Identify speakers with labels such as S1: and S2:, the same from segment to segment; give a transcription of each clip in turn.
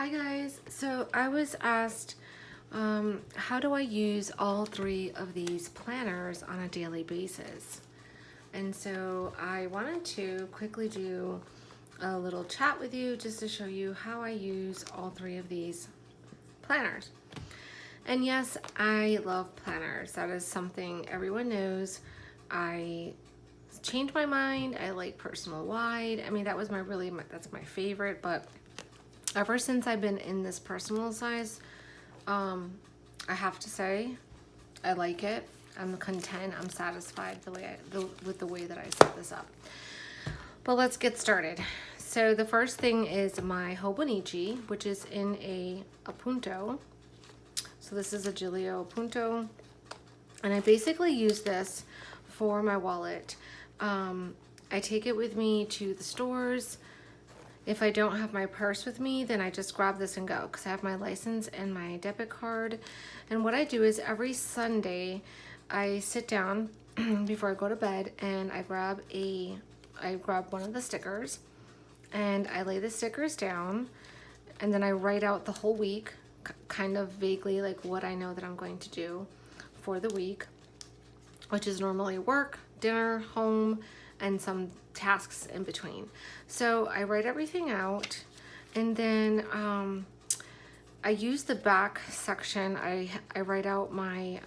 S1: Hi guys, so I was asked how do I use all three of these planners on a daily basis, and so I wanted to quickly do a little chat with you just to show you how I use all three of these planners. And yes, I love planners. That is something everyone knows. I changed my mind. I like personal wide. I mean, that was that's my favorite, but ever since I've been in this personal size, I have to say, I like it. I'm content. I'm satisfied with the way that I set this up. But let's get started. So the first thing is my Hobonichi, which is in a punto. So this is a Gillios punto, and I basically use this for my wallet. I take it with me to the stores. If I don't have my purse with me, then I just grab this and go because I have my license and my debit card. And what I do is every Sunday, I sit down before I go to bed and I grab one of the stickers and I lay the stickers down, and then I write out the whole week, kind of vaguely like what I know that I'm going to do for the week, which is normally work, dinner, home, and some tasks in between. So I write everything out, and then I use the back section. I write out my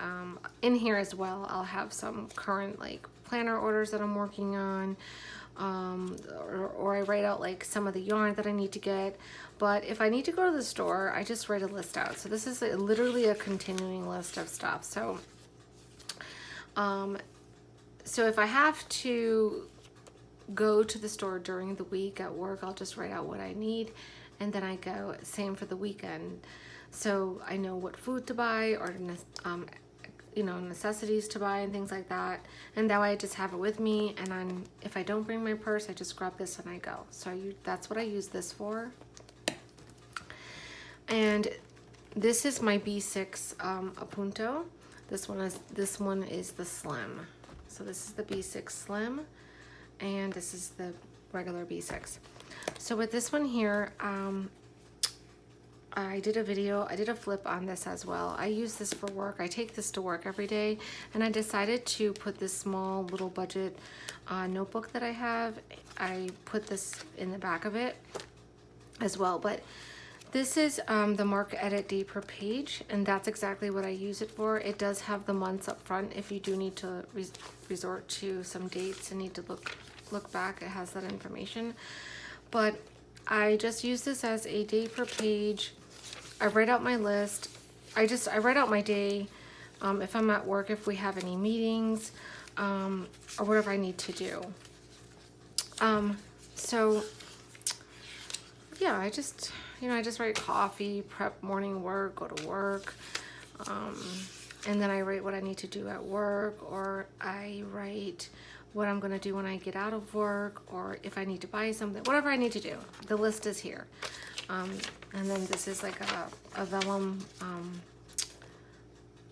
S1: in here as well. I'll have some current like planner orders that I'm working on, or I write out like some of the yarn that I need to get. But if I need to go to the store, I just write a list out. So this is literally a continuing list of stuff. So so if I have to go to the store during the week at work, I'll just write out what I need, and then I go. Same for the weekend. So I know what food to buy, or necessities to buy and things like that. And that way I just have it with me, and if I don't bring my purse, I just grab this and I go. So that's what I use this for. And this is my B6 Apunto. This one is the slim. So this is the B6 slim, and this is the regular B6. So with this one here, I did a flip on this as well. I use this for work. I take this to work every day, and I decided to put this small little budget notebook that I have. I put this in the back of it as well, but this is the mark edit day per page, and that's exactly what I use it for. It does have the months up front if you do need to resort to some dates and need to look back. It has that information, but I just use this as a day per page. I write out my list. I write out my day, if I'm at work, if we have any meetings, or whatever I need to do. So yeah, I just write coffee, prep morning work, go to work, and then I write what I need to do at work, or I write what I'm going to do when I get out of work, or if I need to buy something, whatever I need to do. The list is here. And then this is like a vellum,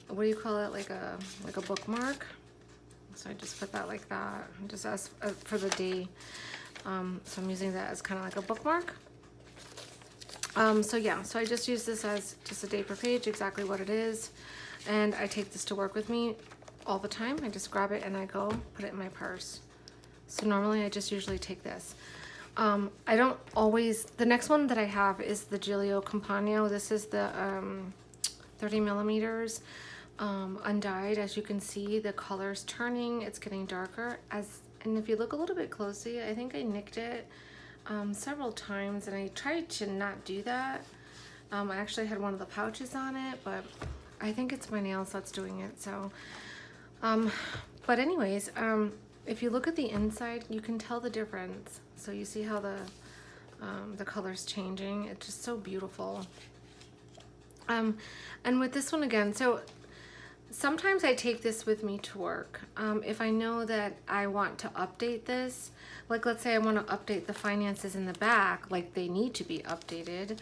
S1: what do you call it? Like a bookmark. So I just put that like that, just as for the day. So I'm using that as kind of like a bookmark. So yeah, so I just use this as just a day per page, exactly what it is. And I take this to work with me all the time. I just grab it and I go put it in my purse. So normally I just usually take this. I don't always, the next one that I have is the Gillios Compagno. This is the 30 millimeters undyed. As you can see, the color's turning, it's getting darker. And if you look a little bit closely, I think I nicked it several times, and I tried to not do that. I actually had one of the pouches on it, but I think it's my nails that's doing it. So, but anyways, if you look at the inside, you can tell the difference. So you see how the color's changing. It's just so beautiful. And with this one again, so sometimes I take this with me to work. If I know that I want to update this, like let's say I want to update the finances in the back, like they need to be updated.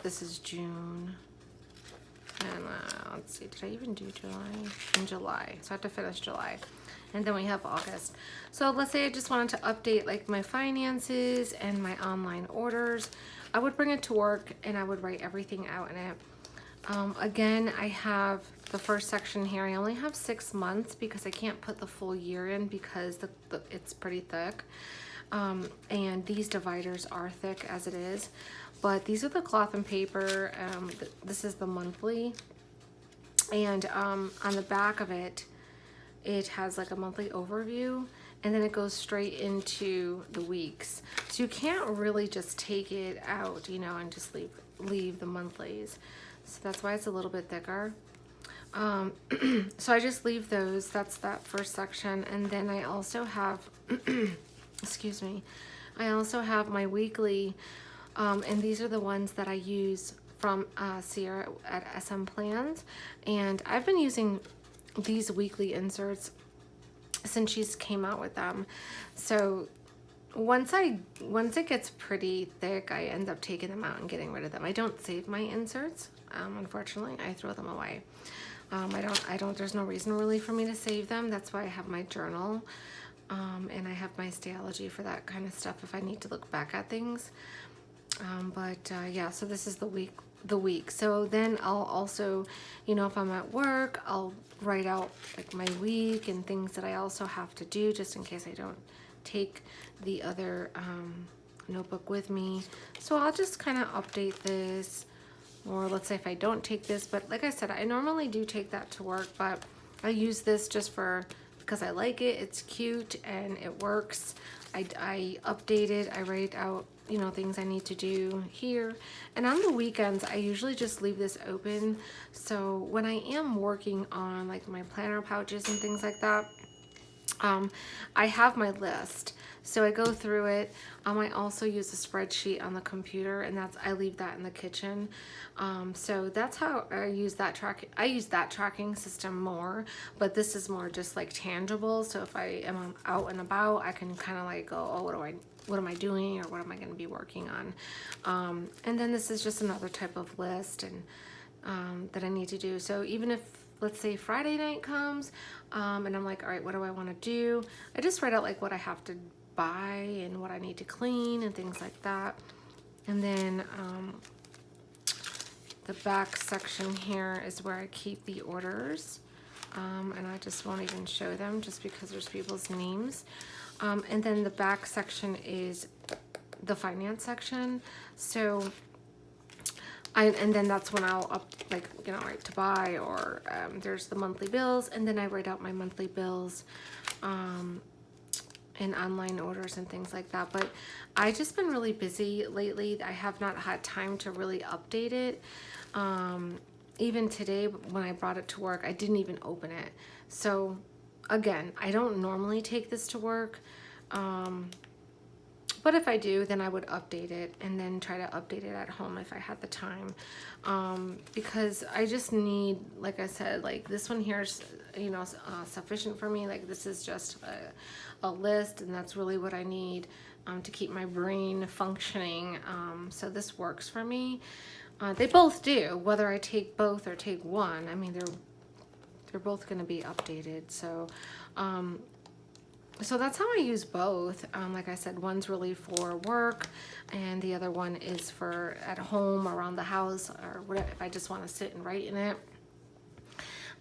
S1: This is June. And let's see, did I even do July? In July, so I have to finish July. And then we have August. So let's say I just wanted to update like my finances and my online orders. I would bring it to work and I would write everything out in it. Again, I have the first section here. I only have 6 months because I can't put the full year in because it's pretty thick. And these dividers are thick as it is. But these are the cloth and paper. This is the monthly. And on the back of it, it has like a monthly overview. And then it goes straight into the weeks. So you can't really just take it out, you know, and just leave the monthlies. So that's why it's a little bit thicker. So I just leave those. That's that first section. And then I also have, excuse me, I also have my weekly, and these are the ones that I use from Sierra at SM Plans. And I've been using these weekly inserts since she's came out with them. So once it gets pretty thick, I end up taking them out and getting rid of them. I don't save my inserts. Unfortunately, I throw them away. There's no reason really for me to save them. That's why I have my journal. And I have my Stayology for that kind of stuff if I need to look back at things. Yeah, so this is the week. So then I'll also, you know, if I'm at work, I'll write out like my week and things that I also have to do just in case I don't take the other notebook with me. So I'll just kind of update this, or let's say if I don't take this, but like I said, I normally do take that to work, but I use this just because I like it. It's cute and it works. I update it. I write out, you know, things I need to do here. And on the weekends, I usually just leave this open. So when I am working on like my planner pouches and things like that, I have my list. So I go through it. I also use a spreadsheet on the computer, and I leave that in the kitchen. So that's how I use that tracking system more, but this is more just like tangible. So if I am out and about, I can kind of like go, oh, what am I doing, or what am I going to be working on? And then this is just another type of list and that I need to do. So even if, let's say Friday night comes, and I'm like, all right, what do I want to do? I just write out like what I have to buy and what I need to clean and things like that. And then the back section here is where I keep the orders. And I just won't even show them just because there's people's names. And then the back section is the finance section. So and then that's when I'll write to buy, or there's the monthly bills, and then I write out my monthly bills and online orders and things like that. But I just been really busy lately. I have not had time to really update it. Even today when I brought it to work, I didn't even open it. So again, I don't normally take this to work. But if I do, then I would update it and then try to update it at home if I had the time. Because I just need, like I said, like this one here is, you know, sufficient for me. Like this is just a list, and that's really what I need to keep my brain functioning. So this works for me. They both do, whether I take both or take one. I mean, they're both going to be updated. So so that's how I use both. Like I said, one's really for work, and the other one is for at home, around the house, or whatever, if I just want to sit and write in it.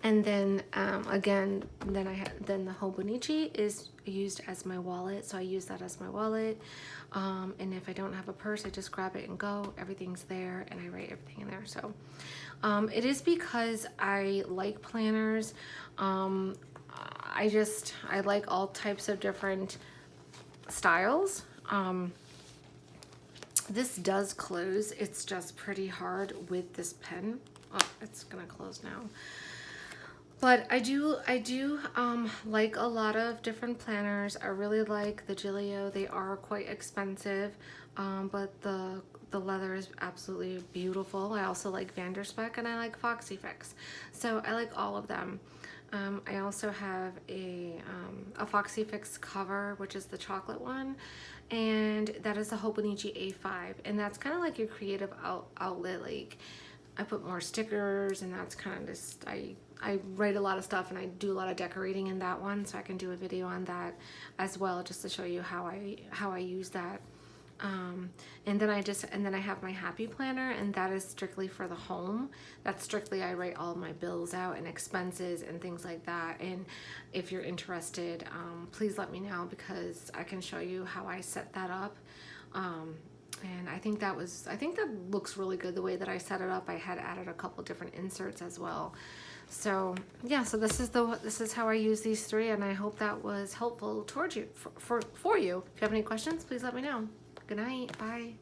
S1: And then again, then the Hobonichi is used as my wallet, so I use that as my wallet. And if I don't have a purse, I just grab it and go. Everything's there, and I write everything in there. So it is because I like planners. I like all types of different styles. This does close. It's just pretty hard with this pen. Oh, it's gonna close now. But I do like a lot of different planners. I really like the Gillios. They are quite expensive, but the leather is absolutely beautiful. I also like Vanderspeck, and I like Foxy Fix. So I like all of them. I also have a Foxy Fix cover, which is the chocolate one, and that is the Hobonichi A5, and that's kind of like your creative outlet. Like I put more stickers, and that's kind of just, I write a lot of stuff, and I do a lot of decorating in that one, so I can do a video on that as well, just to show you how I use that. And then I have my happy planner, and that is strictly for the home. That's strictly, I write all my bills out and expenses and things like that. And if you're interested, please let me know, because I can show you how I set that up. And I think that looks really good the way that I set it up. I had added a couple different inserts as well. So yeah, so this is how I use these three, and I hope that was helpful towards you for you. If you have any questions, please let me know. Good night. Bye.